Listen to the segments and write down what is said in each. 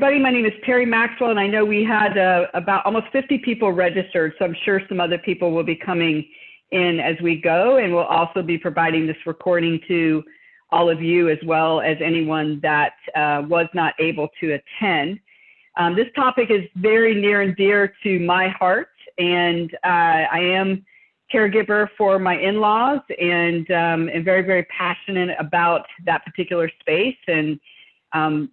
Everybody, my name is Terry Maxwell, and I know we had about almost 50 people registered, so I'm sure some other people will be coming in as we go, and we'll also be providing this recording to all of you as well as anyone that was not able to attend. This topic is very near and dear to my heart, and I am caregiver for my in-laws, and am very, very passionate about that particular space. And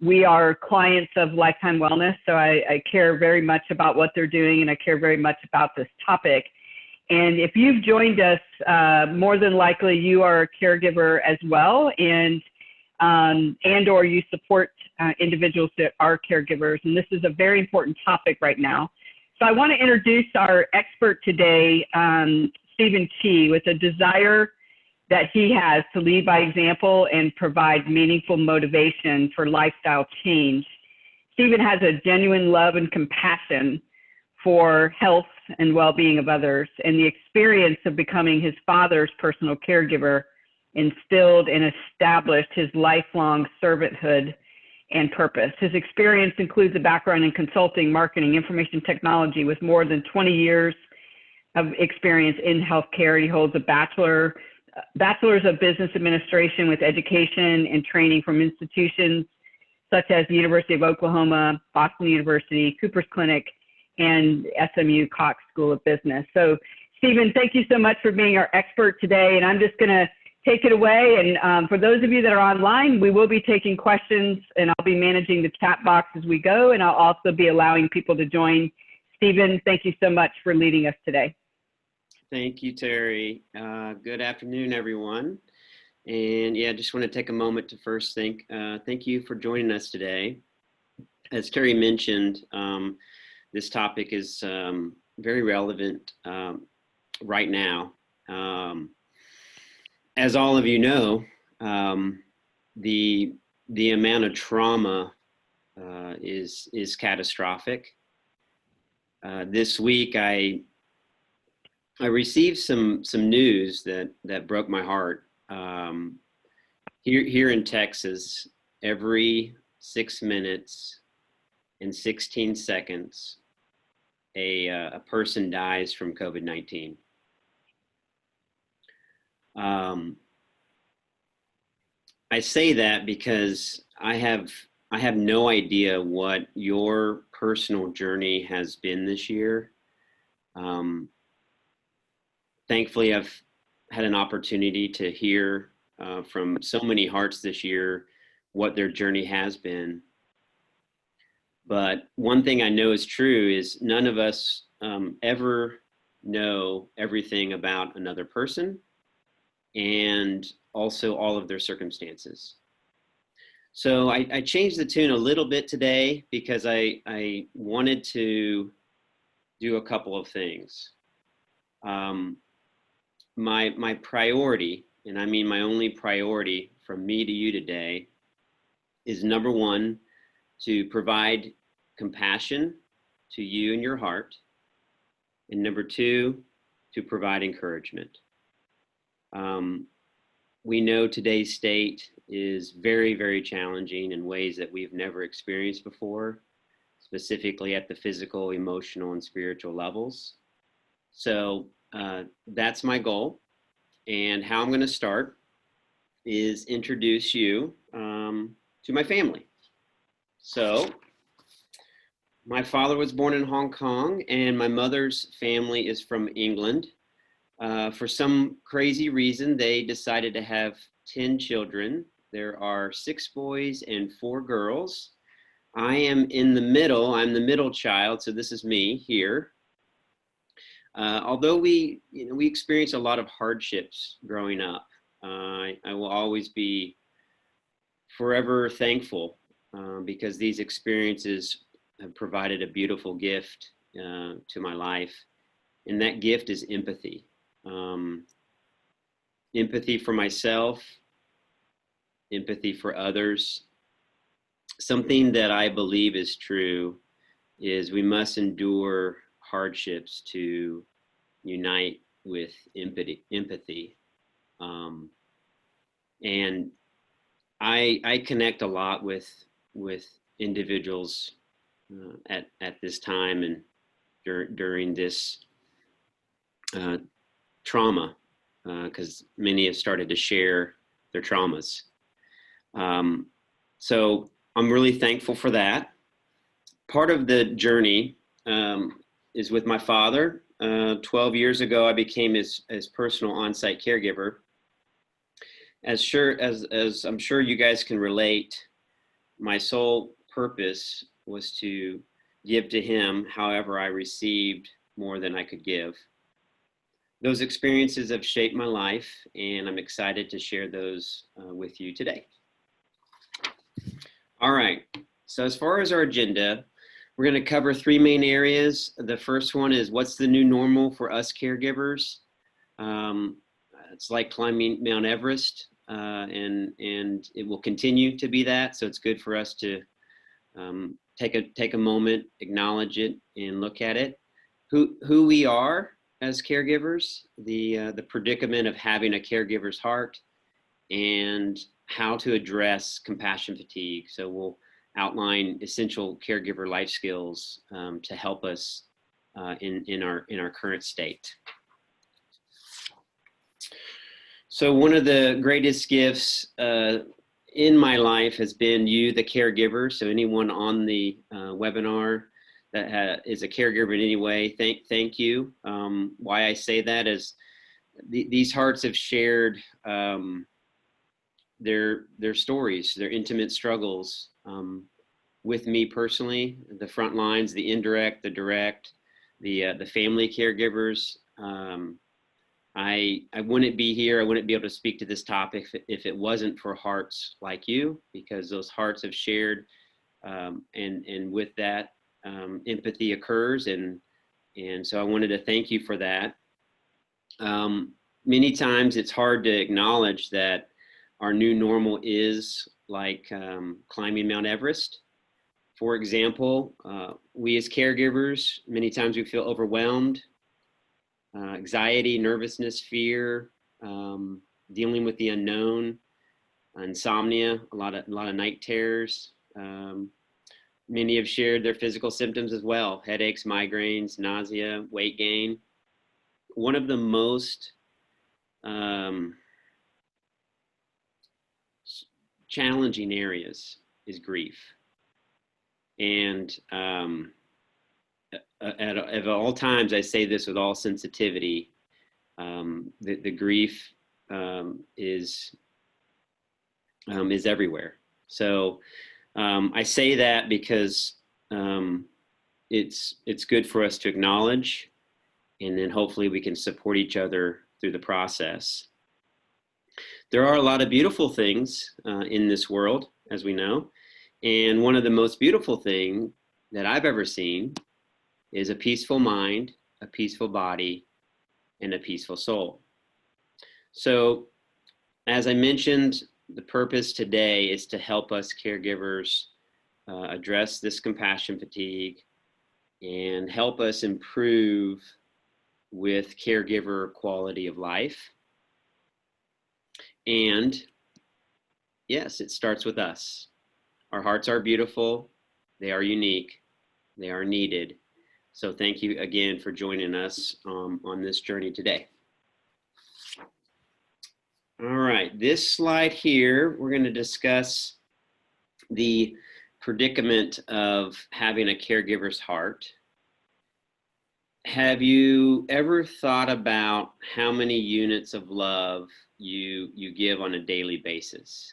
we are clients of Lifetime Wellness, so I care very much about what they're doing, and I care very much about this topic. And if you've joined us, more than likely you are a caregiver as well, and or you support individuals that are caregivers. And this is a very important topic right now. So I want to introduce our expert today, Chee, with a desire that he has to lead by example and provide meaningful motivation for lifestyle change. Stephen has a genuine love and compassion for health and well-being of others, and the experience of becoming his father's personal caregiver instilled and established his lifelong servanthood and purpose. His experience includes a background in consulting, marketing, information technology with more than 20 years of experience in healthcare. He holds a bachelor's of business administration with education and training from institutions such as the University of Oklahoma, Boston University, Cooper's Clinic, and SMU Cox School of Business. So Stephen, thank you so much for being our expert today. And I'm just gonna take it away. And for those of you that are online, we will be taking questions, and I'll be managing the chat box as we go. And I'll also be allowing people to join. Stephen, thank you so much for leading us today. Thank you, Terry. Good afternoon, everyone. And yeah, I just want to take a moment to first thank you for joining us today. As Terry mentioned, this topic is very relevant right now. As all of you know, the amount of trauma is catastrophic. This week, I received some news that broke my heart. Here in Texas, every 6 minutes and 16 seconds, a person dies from COVID-19. I say that because I have no idea what your personal journey has been this year. Thankfully, I've had an opportunity to hear from so many hearts this year what their journey has been. But one thing I know is true is none of us ever know everything about another person and also all of their circumstances. So I changed the tune a little bit today because I wanted to do a couple of things. My priority, and I mean my only priority from me to you today, is number one, to provide compassion to you and your heart, and number two, to provide encouragement. We know today's state is very, very challenging in ways that we've never experienced before, specifically at the physical, emotional, and spiritual levels. So that's my goal. And how I'm going to start is introduce you to my family. So my father was born in Hong Kong, and my mother's family is from England. For some crazy reason, they decided to have 10 children. There are 6 boys and 4 girls. I am in the middle. I'm the middle child, so this is me here. Although we experienced a lot of hardships growing up, I will always be forever thankful because these experiences have provided a beautiful gift to my life, and that gift is empathy. Empathy for myself, empathy for others. Something that I believe is true is we must endure hardships to unite with empathy. And I connect a lot with individuals at this time and during this trauma, because many have started to share their traumas. So I'm really thankful for that. Part of the journey is with my father. 12 years ago, I became his personal on-site caregiver. As I'm sure you guys can relate, my sole purpose was to give to him. However, I received more than I could give. Those experiences have shaped my life, and I'm excited to share those with you today. All right, so as far as our agenda, we're going to cover three main areas. The first one is what's the new normal for us caregivers? It's like climbing Mount Everest, and it will continue to be that. So it's good for us to take a moment, acknowledge it, and look at it. Who we are as caregivers, the predicament of having a caregiver's heart, and how to address compassion fatigue. So we'll outline essential caregiver life skills to help us in our current state. So one of the greatest gifts in my life has been you, the caregiver. So anyone on the webinar that is a caregiver in any way, thank you. Why I say that is these hearts have shared their stories, their intimate struggles with me personally, the front lines, the indirect, the direct, the family caregivers. I wouldn't be here. I wouldn't be able to speak to this topic if it wasn't for hearts like you, because those hearts have shared, and with that, empathy occurs, and so I wanted to thank you for that. Many times it's hard to acknowledge that our new normal is like climbing Mount Everest. For example, we as caregivers, many times we feel overwhelmed, anxiety, nervousness, fear, dealing with the unknown, insomnia, a lot of night terrors. Many have shared their physical symptoms as well: headaches, migraines, nausea, weight gain. One of the most challenging areas is grief. And at all times, I say this with all sensitivity, the grief is everywhere. So I say that because it's good for us to acknowledge, and then hopefully we can support each other through the process. There are a lot of beautiful things in this world, as we know, and one of the most beautiful things that I've ever seen is a peaceful mind, a peaceful body, and a peaceful soul. So, as I mentioned, the purpose today is to help us caregivers address this compassion fatigue and help us improve with caregiver quality of life. And yes, it starts with us. Our hearts are beautiful, they are unique, they are needed. So thank you again for joining us on this journey today. All right, this slide here, we're going to discuss the predicament of having a caregiver's heart. Have you ever thought about how many units of love you give on a daily basis?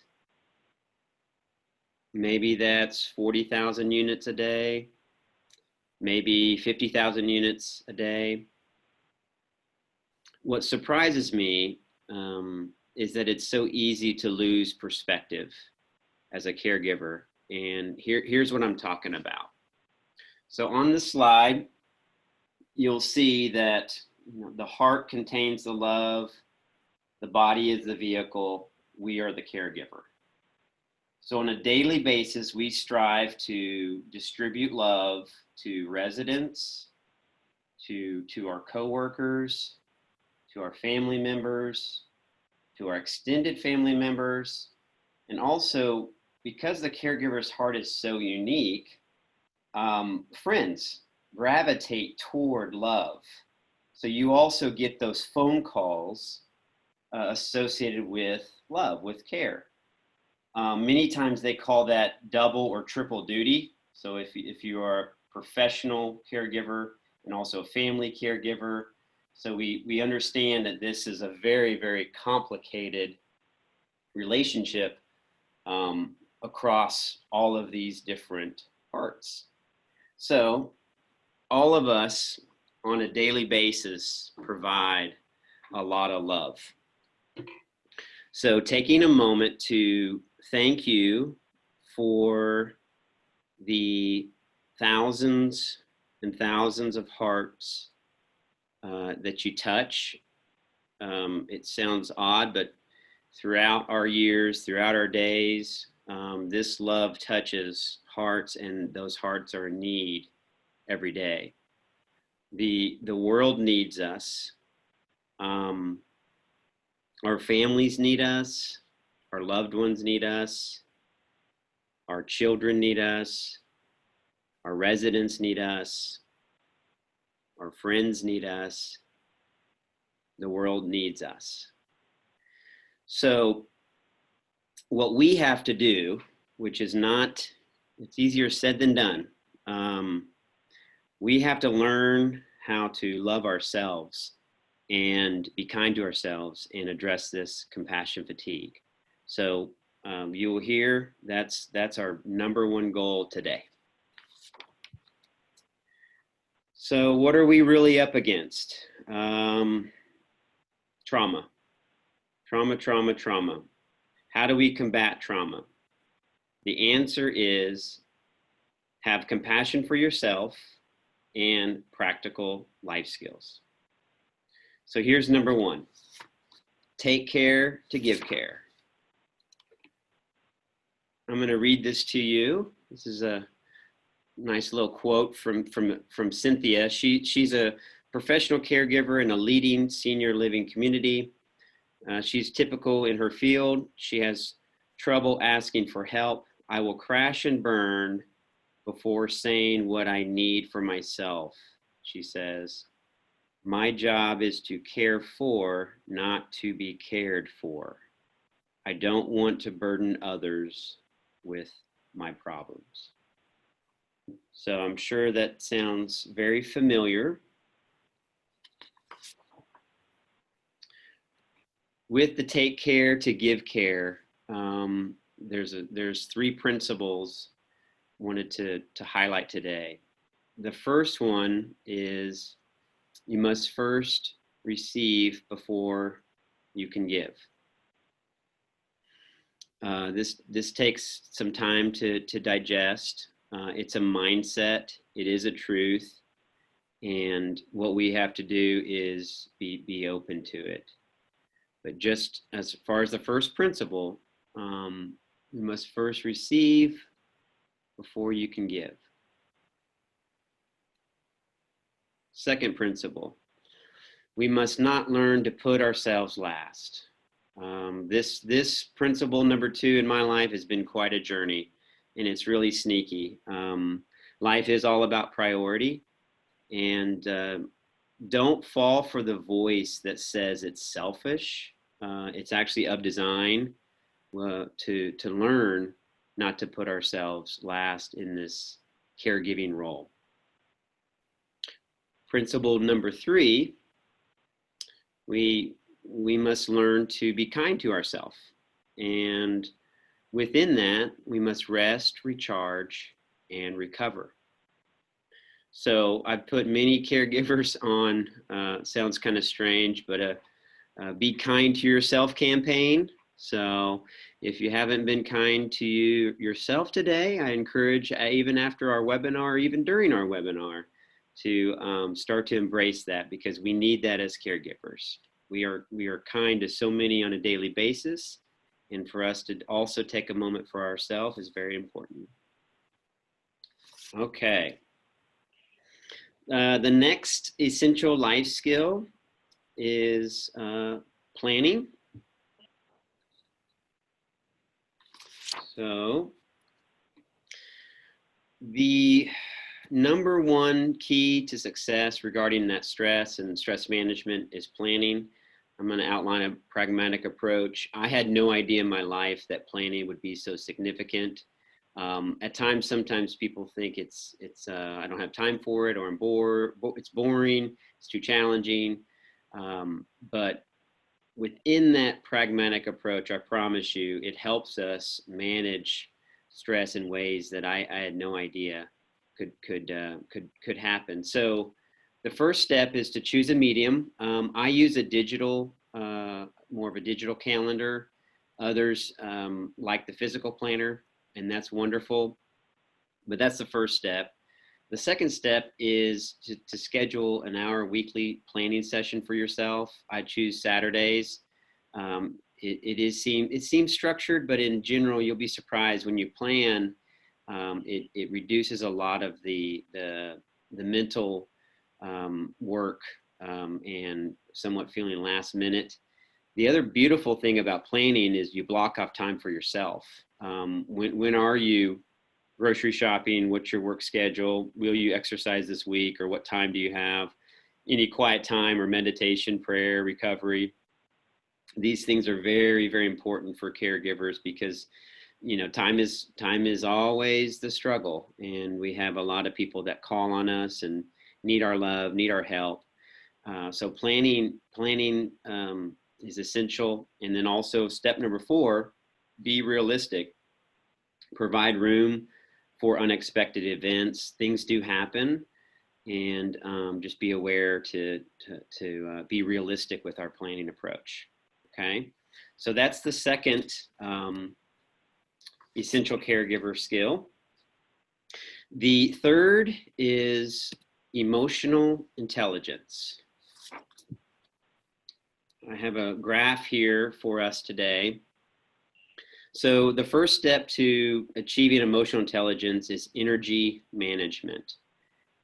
Maybe that's 40,000 units a day, maybe 50,000 units a day. What surprises me is that it's so easy to lose perspective as a caregiver. And here's what I'm talking about. So on the slide, you'll see that the heart contains the love, the body is the vehicle, we are the caregiver. So on a daily basis, we strive to distribute love to residents, to our coworkers, to our family members, to our extended family members, and also because the caregiver's heart is so unique, Friends gravitate toward love. So you also get those phone calls associated with love, with care. Many times they call that double or triple duty. So if you are a professional caregiver and also a family caregiver, so we understand that this is a very, very complicated relationship across all of these different parts. So all of us on a daily basis provide a lot of love. So taking a moment to thank you for the thousands and thousands of hearts that you touch. It sounds odd, but throughout our years, throughout our days, this love touches hearts, and those hearts are in need every day. The world needs us. Our families need us. Our loved ones need us. Our children need us. Our residents need us. Our friends need us. The world needs us. So what we have to do, which is not, it's easier said than done. We have to learn how to love ourselves and be kind to ourselves and address this compassion fatigue. So you will hear that's our number one goal today. So what are we really up against? Trauma. How do we combat trauma? The answer is have compassion for yourself and practical life skills. So here's number one. Take care to give care. I'm going to read this to you. This is a nice little quote from Cynthia. She's a professional caregiver in a leading senior living community. She's typical in her field. She has trouble asking for help. I will crash and burn before saying what I need for myself, she says. My job is to care for, not to be cared for. I don't want to burden others with my problems. So I'm sure that sounds very familiar. With the take care to give care, there's three principles I wanted to highlight today. The first one is you must first receive before you can give. This takes some time to digest. It's a mindset. It is a truth. And what we have to do is be open to it. But just as far as the first principle, you must first receive before you can give. Second principle, we must not learn to put ourselves last. This principle number two in my life has been quite a journey, and it's really sneaky. Life is all about priority, and don't fall for the voice that says it's selfish. It's actually of design to learn not to put ourselves last in this caregiving role. Principle number three, we must learn to be kind to ourselves. And within that, we must rest, recharge, and recover. So I've put many caregivers on, sounds kind of strange, but a Be Kind to Yourself campaign. So if you haven't been kind to yourself today, I encourage, even after our webinar, even during our webinar, to start to embrace that, because we need that as caregivers. We are kind to so many on a daily basis, and for us to also take a moment for ourselves is very important. Okay. The next essential life skill is planning. So number one key to success regarding that stress and stress management is planning. I'm going to outline a pragmatic approach. I had no idea in my life that planning would be so significant. At times, sometimes people think it's I don't have time for it, or I'm bored, it's boring, it's too challenging. But within that pragmatic approach, I promise you, it helps us manage stress in ways that I had no idea could happen. So the first step is to choose a medium. I use a digital, more of a digital calendar. Others like the physical planner, and that's wonderful. But that's the first step. The second step is to schedule an hour weekly planning session for yourself. I choose Saturdays. It seems structured, but in general, you'll be surprised when you plan. It reduces a lot of the mental work and somewhat feeling last minute. The other beautiful thing about planning is you block off time for yourself. When are you grocery shopping? What's your work schedule? Will you exercise this week? Or what time do you have? Any quiet time or meditation, prayer, recovery? These things are very, very important for caregivers because, you know, time is always the struggle, and we have a lot of people that call on us and need our love, need our help. So planning is essential. And then also step number 4, be realistic. Provide room for unexpected events. Things do happen, and just be aware to be realistic with our planning approach. Okay, so that's the second essential caregiver skill. The third is emotional intelligence. I have a graph here for us today. So the first step to achieving emotional intelligence is energy management.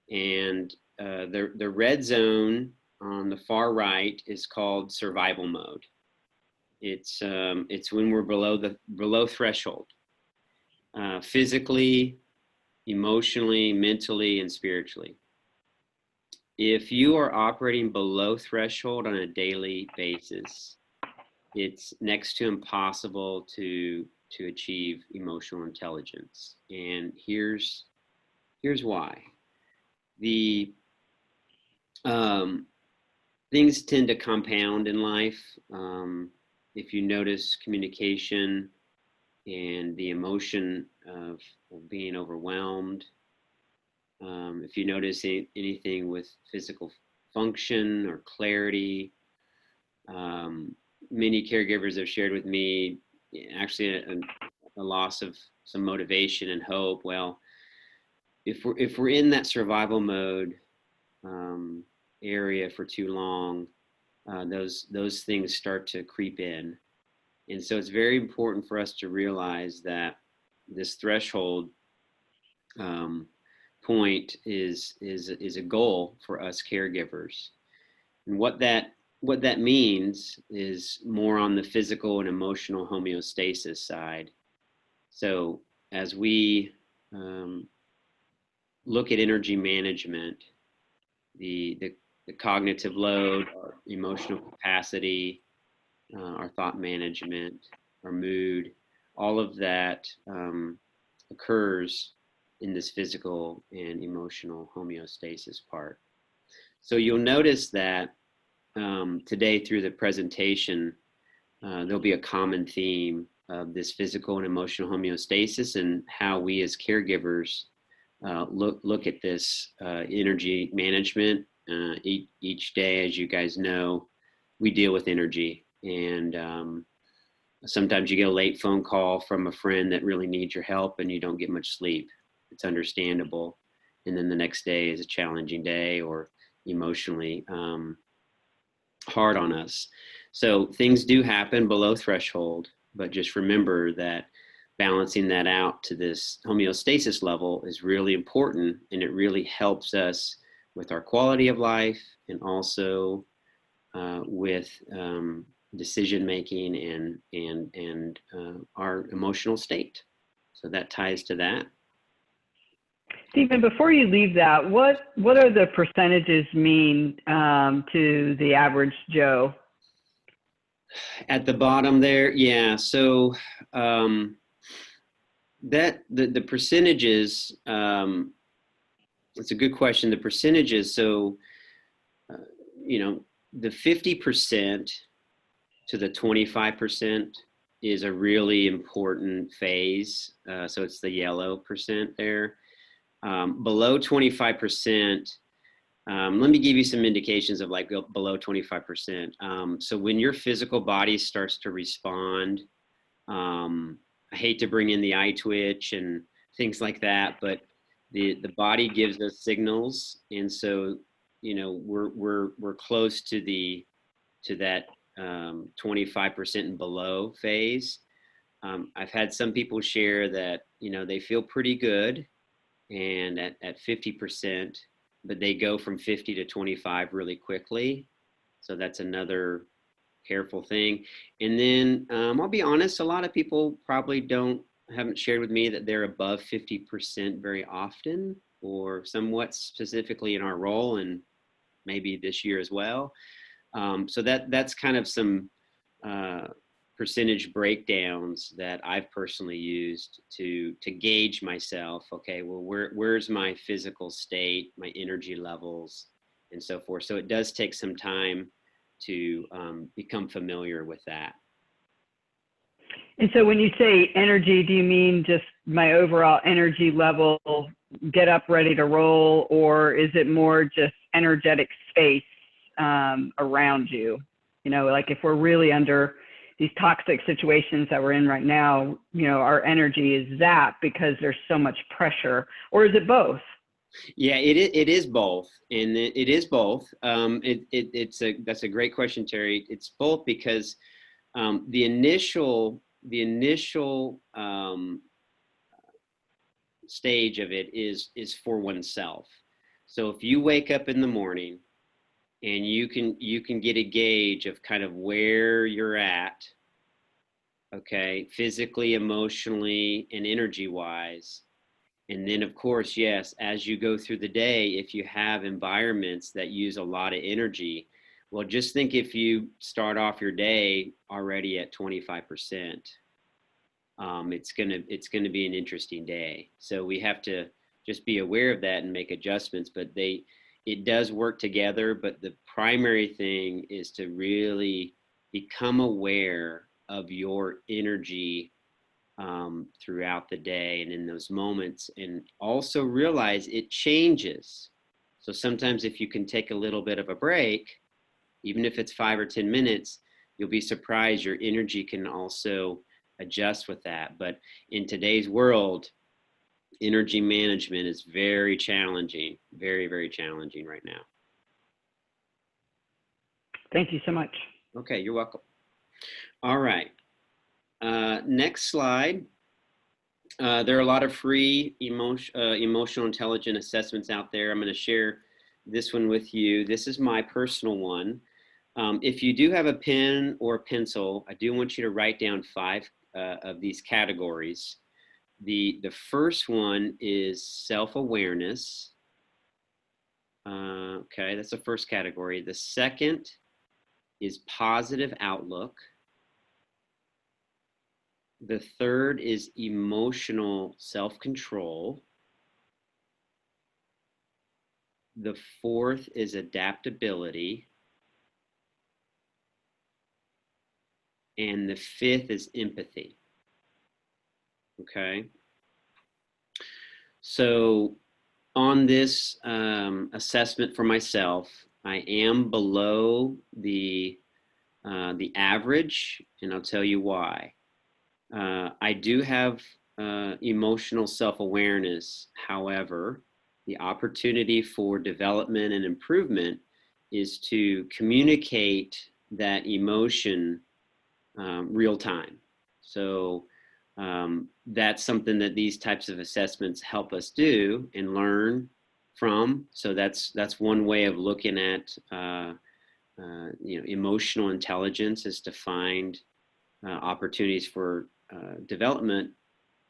And the red zone on the far right is called survival mode. It's when we're below threshold, physically, emotionally, mentally, and spiritually. If you are operating below threshold on a daily basis, it's next to impossible to achieve emotional intelligence. And here's why. The things tend to compound in life. If you notice communication and the emotion of being overwhelmed, if you notice anything with physical function or clarity, many caregivers have shared with me actually a loss of some motivation and hope. Well, if we're in that survival mode area for too long, those things start to creep in. And so it's very important for us to realize that this threshold point is a goal for us caregivers. And what that means is more on the physical and emotional homeostasis side. So as we look at energy management, the cognitive load, our emotional capacity, our thought management, our mood, all of that occurs in this physical and emotional homeostasis part. So you'll notice that today through the presentation, there'll be a common theme of this physical and emotional homeostasis and how we as caregivers look at this energy management. Each day, as you guys know, we deal with energy, and sometimes you get a late phone call from a friend that really needs your help and you don't get much sleep. It's understandable. And then the next day is a challenging day or emotionally hard on us. So things do happen below threshold, but just remember that balancing that out to this homeostasis level is really important, and it really helps us with our quality of life and also with decision making and our emotional state. So that ties to that. Stephen, before you leave that, what are the percentages mean to the average Joe? At the bottom there, yeah. So that the percentages, it's a good question. The percentages, so you know, the 50% to the 25% is a really important phase. So it's the yellow percent there. Below 25%, let me give you some indications of like below 25%. So when your physical body starts to respond, I hate to bring in the eye twitch and things like that, but the body gives us signals, and so we're close to that 25% and below phase. I've had some people share that they feel pretty good, and at 50%, but they go from 50 to 25 really quickly. So that's another careful thing. And then I'll be honest, a lot of people probably haven't shared with me that they're above 50% very often, or somewhat specifically in our role, and maybe this year as well. So that's kind of some percentage breakdowns that I've personally used to gauge myself. Okay, well, where's my physical state, my energy levels, and so forth. So it does take some time to become familiar with that. And so when you say energy, do you mean just my overall energy level, get up, ready to roll, or is it more just energetic space around you? Like if we're really under these toxic situations that we're in right now, our energy is zapped because there's so much pressure, or is it both? Yeah, it is both, and it is both. That's a great question, Terry. It's both because the initial stage of it is for oneself. So if you wake up in the morning and you can get a gauge of kind of where you're at, okay, physically, emotionally, and energy wise. And then, of course, yes, as you go through the day, if you have environments that use a lot of energy, well, just think if you start off your day already at 25%, it's gonna be an interesting day. So we have to just be aware of that and make adjustments. But it does work together. But the primary thing is to really become aware of your energy throughout the day and in those moments, and also realize it changes. So sometimes if you can take a little bit of a break, even if it's 5 or 10 minutes, you'll be surprised your energy can also adjust with that. But in today's world, energy management is very challenging, very, very challenging right now. Thank you so much. Okay, you're welcome. All right. Next slide. There are a lot of free emotional intelligence assessments out there. I'm going to share this one with you. This is my personal one. If you do have a pen or a pencil, I do want you to write down 5 of these categories. The first one is self-awareness. Okay, that's the first category. The second is positive outlook. The third is emotional self-control. The fourth is adaptability. And the fifth is empathy. Okay. So on this assessment for myself, I am below the average, and I'll tell you why. I do have emotional self-awareness. However, the opportunity for development and improvement is to communicate that emotion real time. So that's something that these types of assessments help us do and learn from. So that's one way of looking at emotional intelligence, is to find opportunities for development,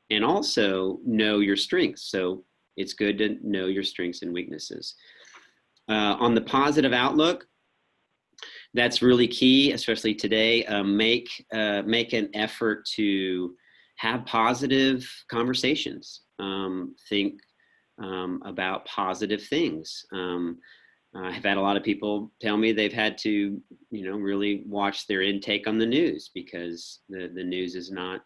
and also know your strengths. So it's good to know your strengths and weaknesses. On the positive outlook, that's really key, especially today. Make an effort to have positive conversations. Think about positive things. I've had a lot of people tell me they've had to, really watch their intake on the news because the news is not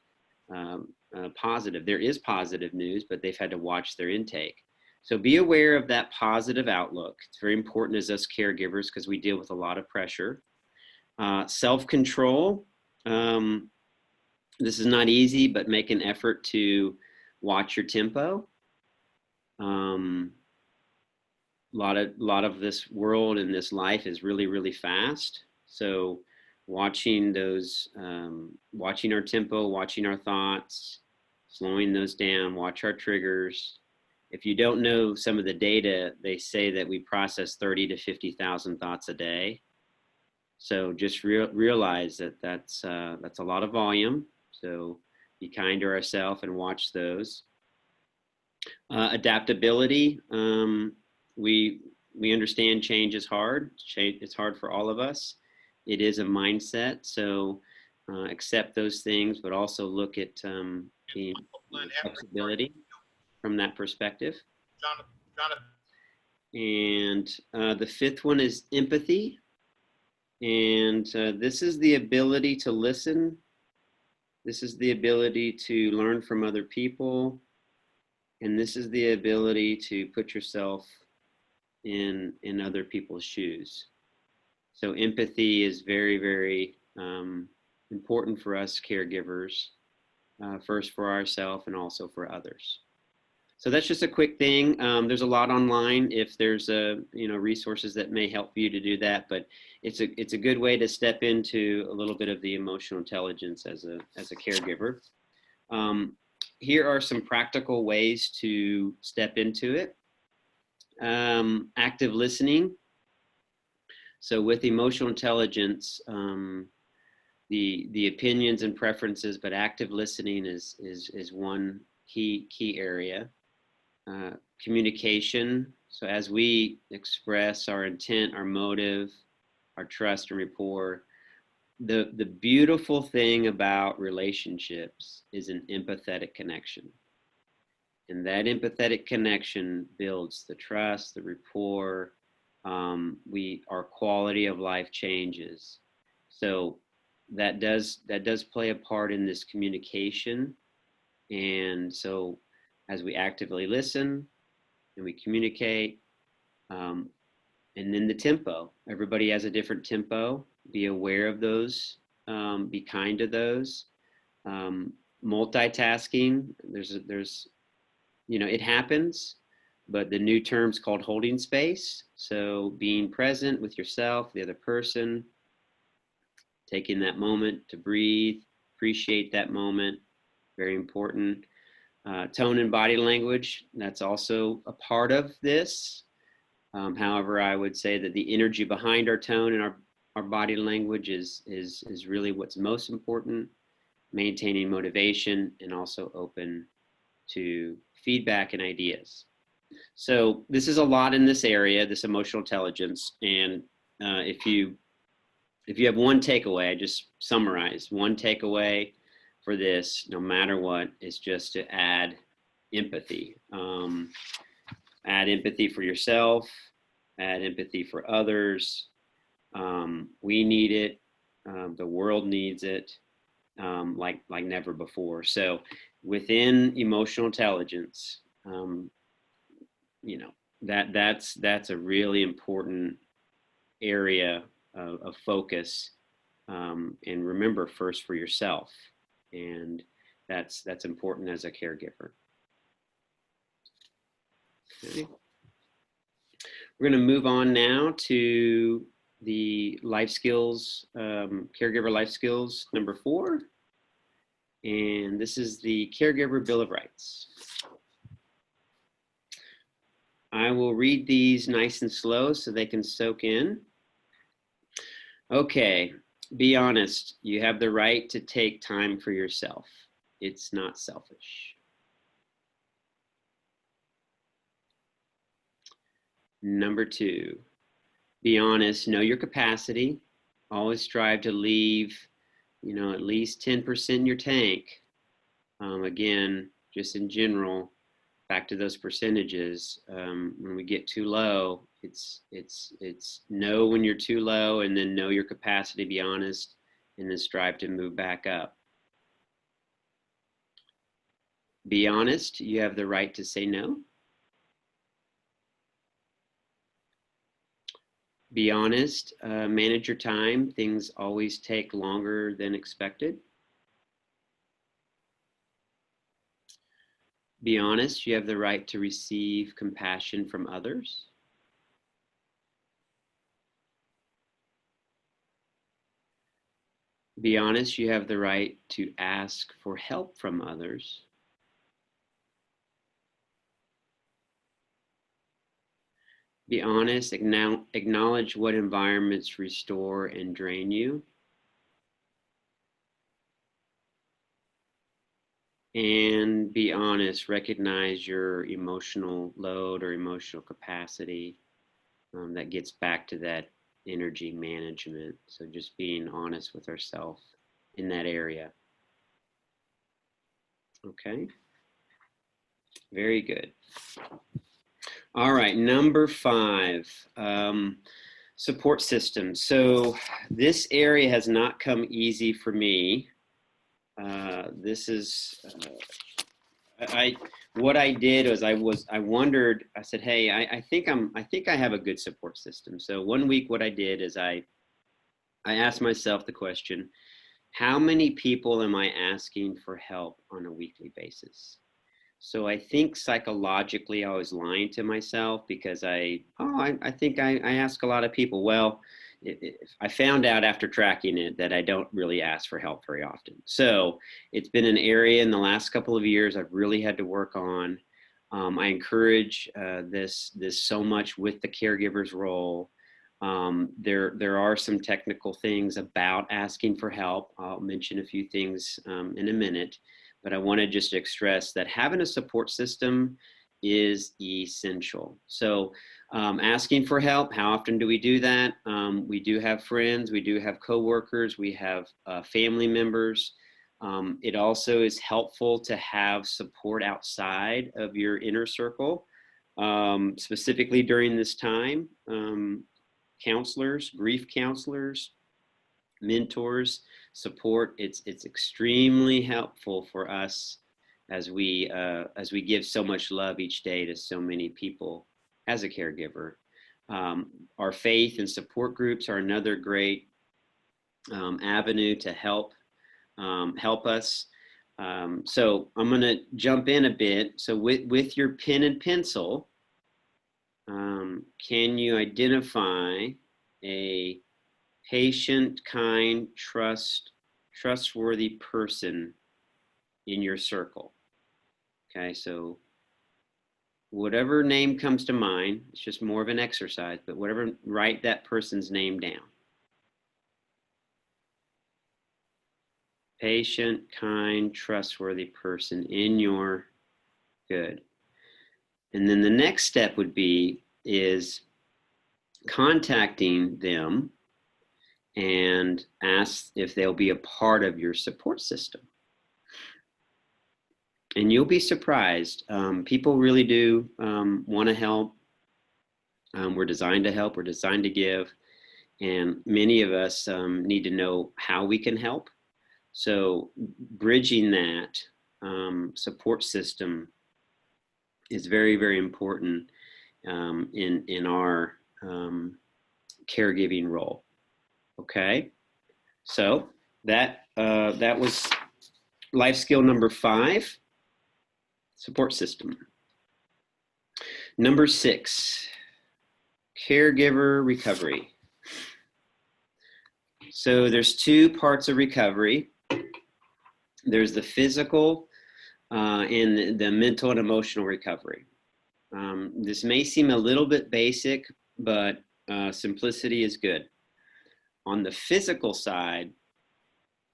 positive. There is positive news, but they've had to watch their intake. So be aware of that positive outlook. It's very important as us caregivers because we deal with a lot of pressure. Self-control. This is not easy, but make an effort to watch your tempo. A lot of this world and this life is really, really fast. So watching our tempo, watching our thoughts, slowing those down, watch our triggers. If you don't know some of the data, they say that we process 30 to 50,000 thoughts a day. So just realize that that's a lot of volume. So be kind to ourselves and watch those. Adaptability. We understand change is hard. It's hard for all of us. It is a mindset. So accept those things, but also look at the flexibility from that perspective. And the fifth one is empathy. And this is the ability to listen. This is the ability to learn from other people. And this is the ability to put yourself in other people's shoes. So empathy is very, very important for us caregivers, first for ourselves and also for others. So that's just a quick thing. There's a lot online if there's resources that may help you to do that, but it's a good way to step into a little bit of the emotional intelligence as a caregiver. Here are some practical ways to step into it. Active listening. So with emotional intelligence, the opinions and preferences, but active listening is one key area. Communication. So as we express our intent, our motive, our trust and rapport, the beautiful thing about relationships is an empathetic connection. And that empathetic connection builds the trust, the rapport, our quality of life changes. So that does play a part in this communication. And so as we actively listen and we communicate, and then the tempo. Everybody has a different tempo. Be aware of those. Be kind to those. Multitasking. There's it happens, but the new term's called holding space. So being present with yourself, the other person, taking that moment to breathe, appreciate that moment. Very important. Tone and body language, that's also a part of this. However, I would say that the energy behind our tone and our body language is really what's most important. Maintaining motivation and also open to feedback and ideas. So this is a lot in this area, this emotional intelligence. And if you have one takeaway, I just summarized one takeaway for this, no matter what, is just to add empathy. Add empathy for yourself, add empathy for others. We need it. The world needs it like never before. So within emotional intelligence, that's a really important area of focus. And remember, first for yourself. And that's important as a caregiver. Okay. We're going to move on now to the life skills, caregiver life skills number 4. And this is the Caregiver Bill of Rights. I will read these nice and slow so they can soak in. Okay, be honest. You have the right to take time for yourself. It's not selfish. Number 2, be honest, know your capacity. Always strive to leave, at least 10% in your tank. Again, just in general, back to those percentages. When we get too low, it's know when you're too low, and then know your capacity, be honest, and then strive to move back up. Be honest, you have the right to say no. Be honest, manage your time. Things always take longer than expected. Be honest, you have the right to receive compassion from others. Be honest, you have the right to ask for help from others. Be honest, acknowledge what environments restore and drain you. And be honest, recognize your emotional load or emotional capacity. That gets back to that energy management. So just being honest with ourselves in that area. Okay, very good. All right, number 5, support systems. So this area has not come easy for me. This is, what I did was I wondered, I said, hey, I think I have a good support system. So one week what I did is I asked myself the question, how many people am I asking for help on a weekly basis? So I think psychologically I was lying to myself because I think I ask a lot of people. Well, I found out after tracking it that I don't really ask for help very often. So it's been an area in the last couple of years I've really had to work on. I encourage this so much with the caregiver's role. There are some technical things about asking for help. I'll mention a few things in a minute, but I want to just stress that having a support system is essential. So asking for help, how often do we do that? We do have friends, we do have coworkers, we have family members. It also is helpful to have support outside of your inner circle, specifically during this time. Counselors, grief counselors, mentors, support. It's extremely helpful for us as we give so much love each day to so many people as a caregiver. Our faith and support groups are another great avenue to help us. So I'm going to jump in a bit. So with your pen and pencil, can you identify a patient, kind, trustworthy person in your circle? Okay, so whatever name comes to mind, it's just more of an exercise, but write that person's name down. Patient, kind, trustworthy person in your good. And then the next step is contacting them and ask if they'll be a part of your support system. And you'll be surprised. People really do want to help. We're designed to help. We're designed to give. And many of us need to know how we can help. So bridging that support system is very, very important in our caregiving role. Okay, so that was life skill number 5, support system. Number 6, caregiver recovery. So there's 2 parts of recovery. There's the physical and the mental and emotional recovery. This may seem a little bit basic, but simplicity is good. On the physical side,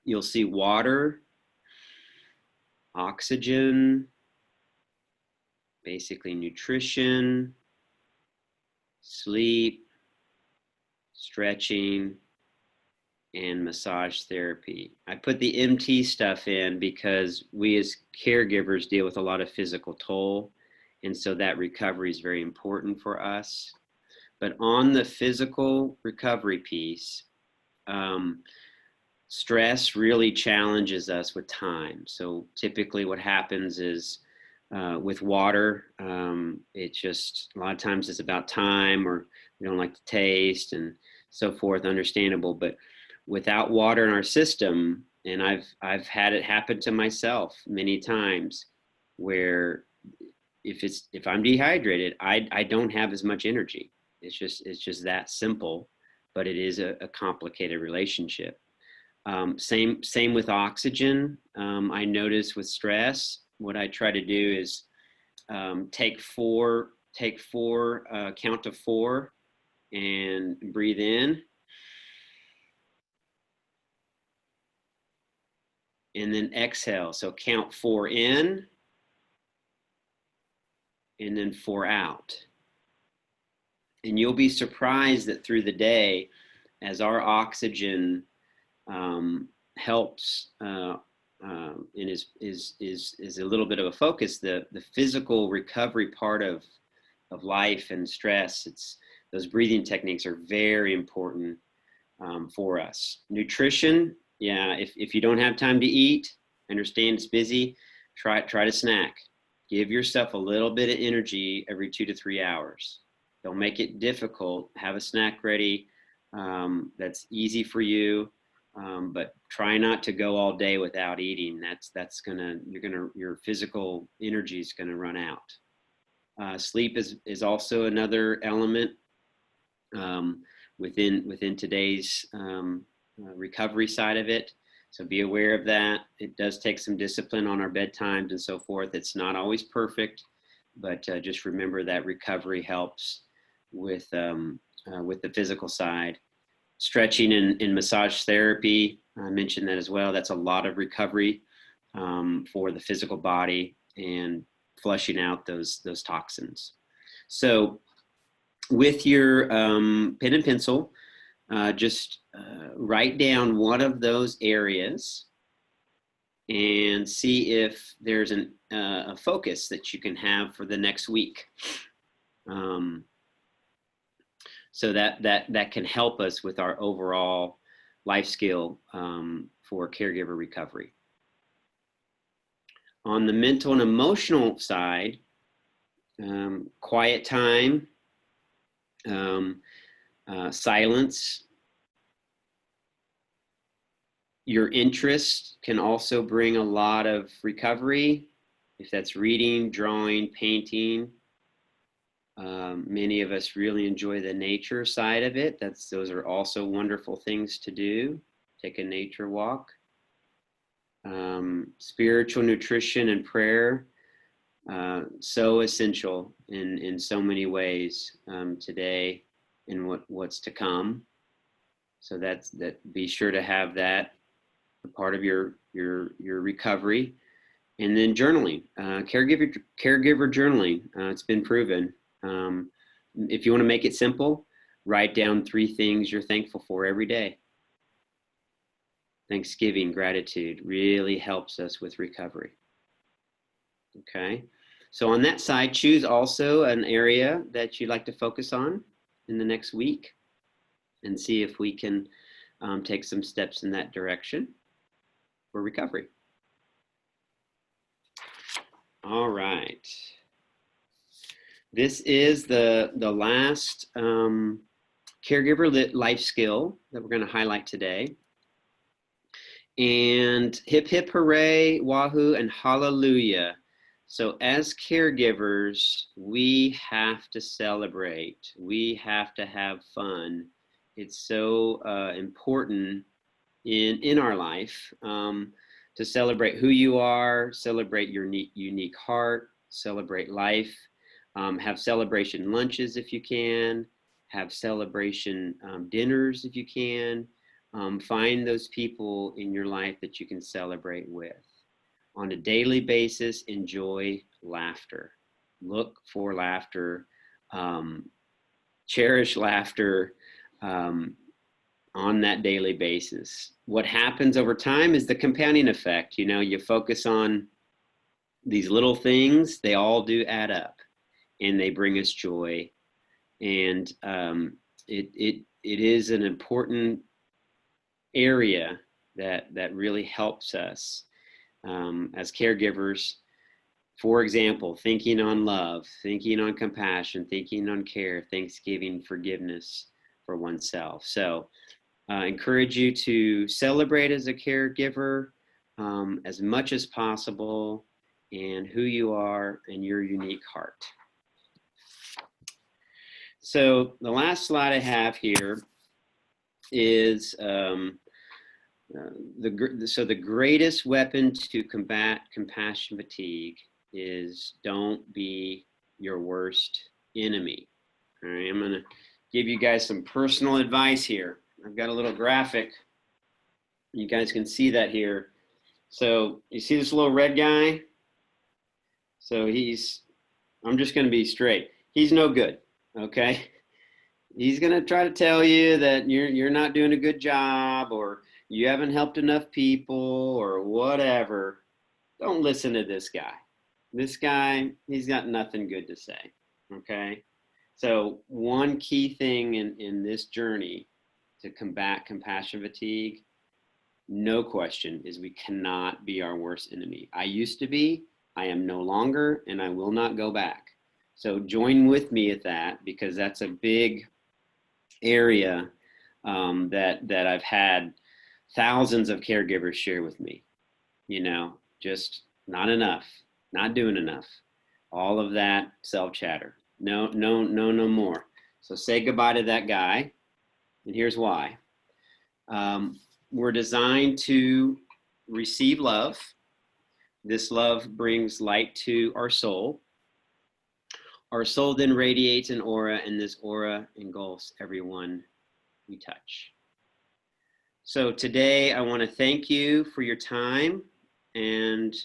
you'll see water, oxygen, basically nutrition, sleep, stretching, and massage therapy. I put the MT stuff in because we as caregivers deal with a lot of physical toll, and so that recovery is very important for us. But on the physical recovery piece, stress really challenges us with time. So typically what happens is with water, it just, a lot of times it's about time, or we don't like the taste and so forth, understandable. But without water in our system, and I've had it happen to myself many times, where if I'm dehydrated, I don't have as much energy. It's just that simple, but it is a complicated relationship. Same with oxygen. I notice with stress, what I try to do is count to four, and breathe in, and then exhale. So count 4 in, and then 4 out. And you'll be surprised that through the day, as our oxygen helps and is a little bit of a focus, the physical recovery part of life and stress, those breathing techniques are very important for us. Nutrition, yeah, if you don't have time to eat, understand it's busy, try to snack. Give yourself a little bit of energy every 2 to 3 hours. Don't make it difficult. Have a snack ready that's easy for you, but try not to go all day without eating. Your physical energy is gonna run out. Sleep is also another element within today's recovery side of it. So be aware of that. It does take some discipline on our bedtimes and so forth. It's not always perfect, but just remember that recovery helps with the physical side. Stretching and massage therapy, I mentioned that as well. That's a lot of recovery for the physical body and flushing out those toxins. So with your pen and pencil, just write down one of those areas and see if there's a focus that you can have for the next week. So that can help us with our overall life skill for caregiver recovery. On the mental and emotional side, quiet time, silence. Your interest can also bring a lot of recovery, if that's reading, drawing, painting. Many of us really enjoy the nature side of it. Those are also wonderful things to do. Take a nature walk. Spiritual nutrition and prayer, so essential in so many ways today and what's to come. So be sure to have that a part of your recovery. And then journaling, caregiver journaling. It's been proven. If you want to make it simple, write down 3 things you're thankful for every day. Thanksgiving, gratitude really helps us with recovery. Okay, so on that side, choose also an area that you'd like to focus on in the next week and see if we can take some steps in that direction for recovery. All right. This is the last caregiver life skill that we're going to highlight today. And hip, hip, hooray, wahoo, and hallelujah. So as caregivers, we have to celebrate. We have to have fun. It's so important in our life to celebrate who you are, celebrate your unique heart, celebrate life. Have celebration lunches if you can, have celebration dinners if you can. Find those people in your life that you can celebrate with. On a daily basis, enjoy laughter. Look for laughter. cherish laughter on that daily basis. What happens over time is the compounding effect. You know, you focus on these little things, they all do add up, and they bring us joy. And it is an important area that really helps us as caregivers. For example, thinking on love, thinking on compassion, thinking on care, thanksgiving, forgiveness for oneself. So encourage you to celebrate as a caregiver as much as possible, and who you are and your unique heart. So the last slide I have here is the greatest weapon to combat compassion fatigue is don't be your worst enemy. All right, I'm going to give you guys some personal advice here. I've got a little graphic. You guys can see that here. So you see this little red guy? So I'm just going to be straight. He's no good, okay? He's going to try to tell you that you're not doing a good job, or you haven't helped enough people, or whatever. Don't listen to this guy. This guy, he's got nothing good to say, okay? So one key thing in this journey to combat compassion fatigue, no question, is we cannot be our worst enemy. I used to be, I am no longer, and I will not go back. So join with me at that, because that's a big area that I've had thousands of caregivers share with me. You know, just not enough, not doing enough. All of that self-chatter. No more. So say goodbye to that guy. And here's why. We're designed to receive love. This love brings light to our soul. Our soul then radiates an aura, and this aura engulfs everyone we touch. So today I want to thank you for your time, and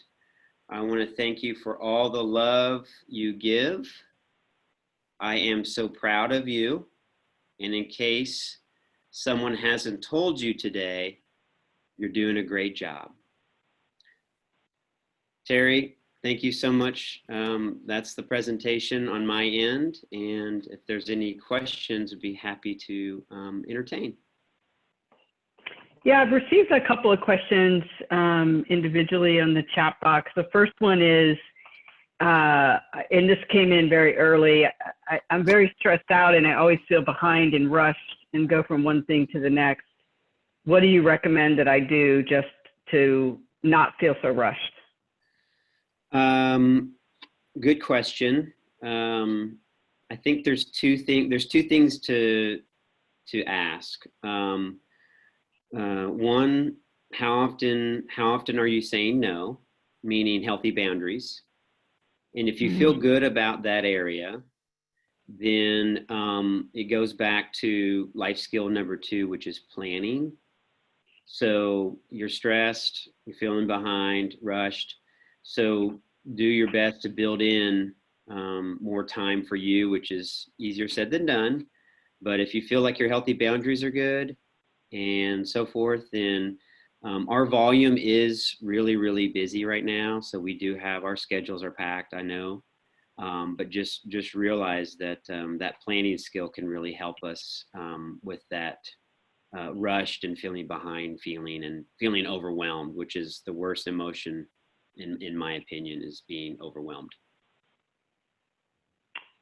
I want to thank you for all the love you give. I am so proud of you. And in case someone hasn't told you today, you're doing a great job. Terry, thank you so much. That's the presentation on my end. And if there's any questions, I'd be happy to entertain. Yeah, I've received a couple of questions individually on the chat box. The first one is, and this came in very early, I'm very stressed out and I always feel behind and rushed and go from one thing to the next. What do you recommend that I do just to not feel so rushed? Good question. I think there's two things to ask. One, how often are you saying no, meaning healthy boundaries? And if you feel good about that area, then it goes back to life skill number 2, which is planning. So you're stressed, you're feeling behind, rushed. So do your best to build in more time for you, which is easier said than done. But if you feel like your healthy boundaries are good and so forth, then our volume is really, really busy right now. So we do have, our schedules are packed, I know. But just realize that that planning skill can really help us with that rushed and feeling behind feeling and feeling overwhelmed, which is the worst emotion in my opinion, is being overwhelmed.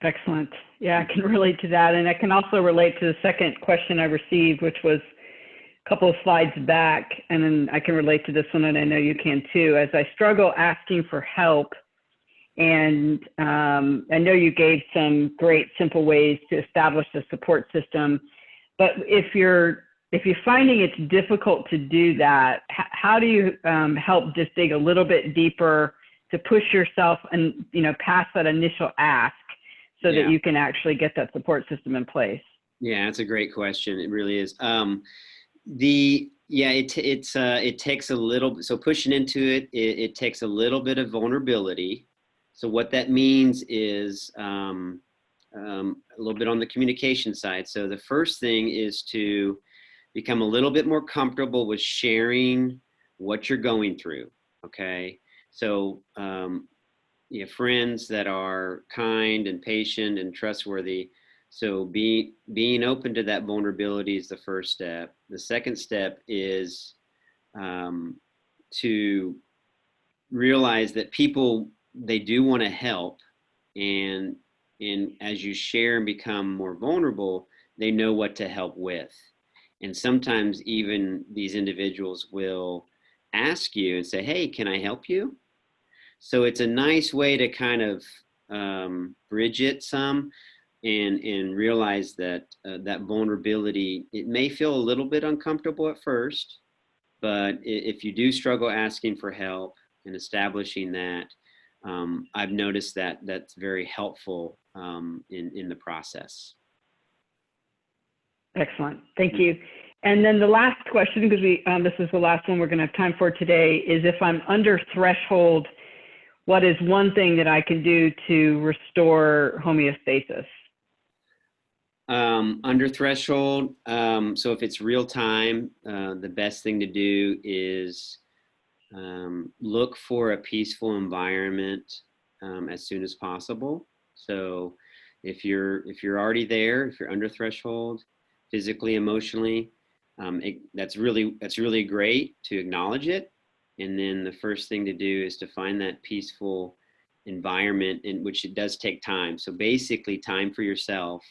Excellent. Yeah, I can relate to that. And I can also relate to the second question I received, which was a couple of slides back. And then I can relate to this one, and I know you can too. As I struggle asking for help, and I know you gave some great simple ways to establish a support system, but if you're finding it's difficult to do that, how do you help just dig a little bit deeper to push yourself and, past that initial ask so that you can actually get that support system in place? Yeah, that's a great question. It really is. It takes a little, so pushing into it takes a little bit of vulnerability. So what that means is a little bit on the communication side. So the first thing is to become a little bit more comfortable with sharing what you're going through. Okay. So, you have friends that are kind and patient and trustworthy. So being open to that vulnerability is the first step. The second step is to realize that people, they do want to help, and as you share and become more vulnerable, they know what to help with. And sometimes even these individuals will ask you and say, hey, can I help you? So it's a nice way to kind of bridge it some, and realize that that vulnerability, it may feel a little bit uncomfortable at first, but if you do struggle asking for help and establishing that, I've noticed that that's very helpful in the process. Excellent. Thank you. And then the last question, because this is the last one we're going to have time for today, is if I'm under threshold, what is one thing that I can do to restore homeostasis? Under threshold, so if it's real time, the best thing to do is look for a peaceful environment as soon as possible. So if you're already there, if you're under threshold, physically, emotionally, that's really great to acknowledge it. And then the first thing to do is to find that peaceful environment, in which it does take time. So basically, time for yourself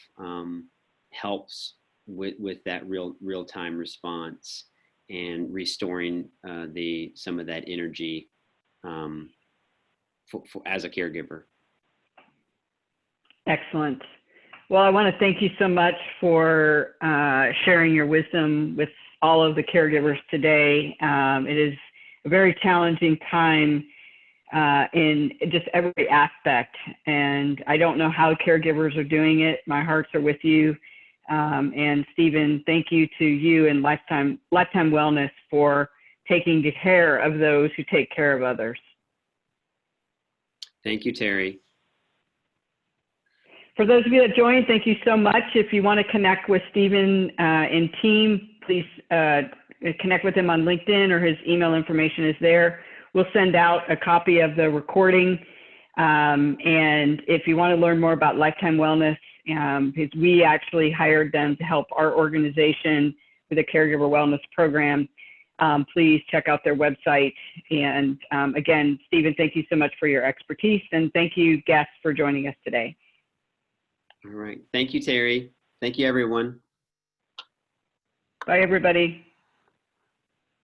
helps with that real time response and restoring some of that energy as a caregiver. Excellent. Well, I want to thank you so much for sharing your wisdom with all of the caregivers today. It is a very challenging time in just every aspect, and I don't know how caregivers are doing it. My hearts are with you. And Stephen, thank you to you and Lifetime Wellness for taking care of those who take care of others. Thank you, Terry. For those of you that joined, thank you so much. If you want to connect with Stephen and team, please connect with him on LinkedIn, or his email information is there. We'll send out a copy of the recording. And if you want to learn more about Lifetime Wellness, because we actually hired them to help our organization with a caregiver wellness program, please check out their website. And again, Stephen, thank you so much for your expertise, and thank you, guests, for joining us today. All right. Thank you, Terry. Thank you, everyone. Bye, everybody.